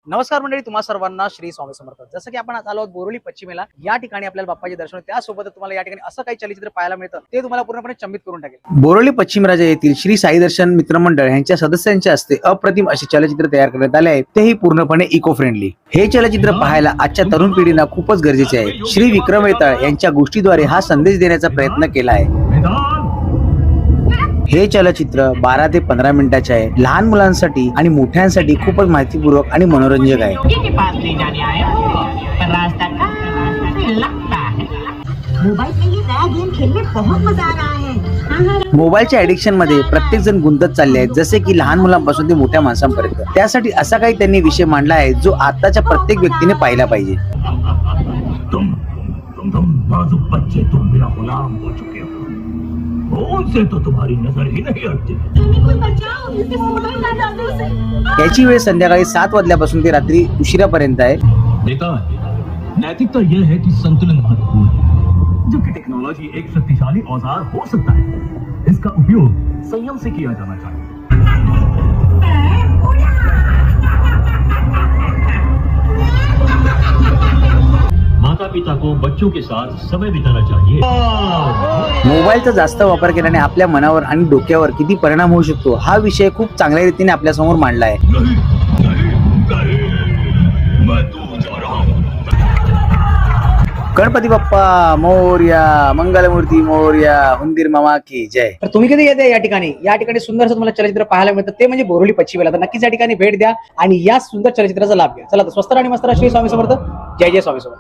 नमस्कार मंडळी, तुम्हा सर्वांना श्री स्वामी समर्थ. जसं की आपण आज आलो आहोत बोरोली पश्चिमेला. या ठिकाणी आपल्याला बाप्पाचे दर्शन होते. त्यासोबत तुम्हाला या ठिकाणी असं काही चलचित्र पाहायला मिळतं ते तुम्हाला पूर्णपणे चंबित करून टाकेल. बोरोली पश्चिम राजा येथील श्री साई दर्शन मित्रमंडळ यांच्या सदस्यांच्या हस्ते अप्रतिम असे चलचित्र तयार करण्यात आले आहे, तेही पूर्णपणे इको फ्रेंडली. हे चलचित्र पाहायला आजच्या तरुण पिढीला खूपच गरजेचे आहे. श्री विक्रम वेताळ यांच्या गोष्टीद्वारे हा संदेश देण्याचा प्रयत्न केला आहे. हे चलचित्र 12 ते 15 मिनिटाचे आहे. लहान मुलांसाठी आणि मोठ्यांसाठी खूपच माहितीपूर्वक आणि मनोरंजक आहे. मोबाईलच्या ऍडिक्शन मध्ये प्रत्येक जण गुंतत चालले आहेत, जसे की लहान मुलांपासून ते मोठ्या माणसांपर्यंत. त्यासाठी असा काही त्यांनी विषय मांडला आहे जो आताच्या प्रत्येक व्यक्तीने पाहिला पाहिजे. नाजुक बच्चे, तुम मेरा गुलाम हो चुके हो. उनसे तो तुम्हारी नजर ही नहीं हटती. याची वेळ संध्याकाळी 7 वाजल्यापासून ते रात्री उशिरापर्यंत आहे. बेटा, नैतिकता यह है कि संतुलन महत्वपूर्ण है. जबकि टेक्नोलॉजी एक शक्तिशाली औजार हो सकता है, इसका उपयोग संयम से किया जाना चाहिए. माता पिता को बच्चों के साथ समय बिताना चाहिए. मोबाईलचा जास्त वापर केल्याने आपल्या मनावर आणि डोक्यावर किती परिणाम होऊ शकतो हा विषय खूप चांगल्या रीतीने आपल्या समोर मांडला आहे. गणपती बाप्पा मोरया, मंगलमूर्ती मोरया, हुंदीर मामा की जय. तर तुम्ही कधी येते या ठिकाणी सुंदरसं तुम्हाला चलचित्र पाहायला मिळतं, ते म्हणजे बोरोली पश्चिमेला. तर नक्कीच या ठिकाणी भेट द्या आणि या सुंदर चलचित्राचा लाभ घ्या. चला तर स्वस्त आणि मस्त श्री स्वामी समर्थ. जय जय स्वामी समर्थ.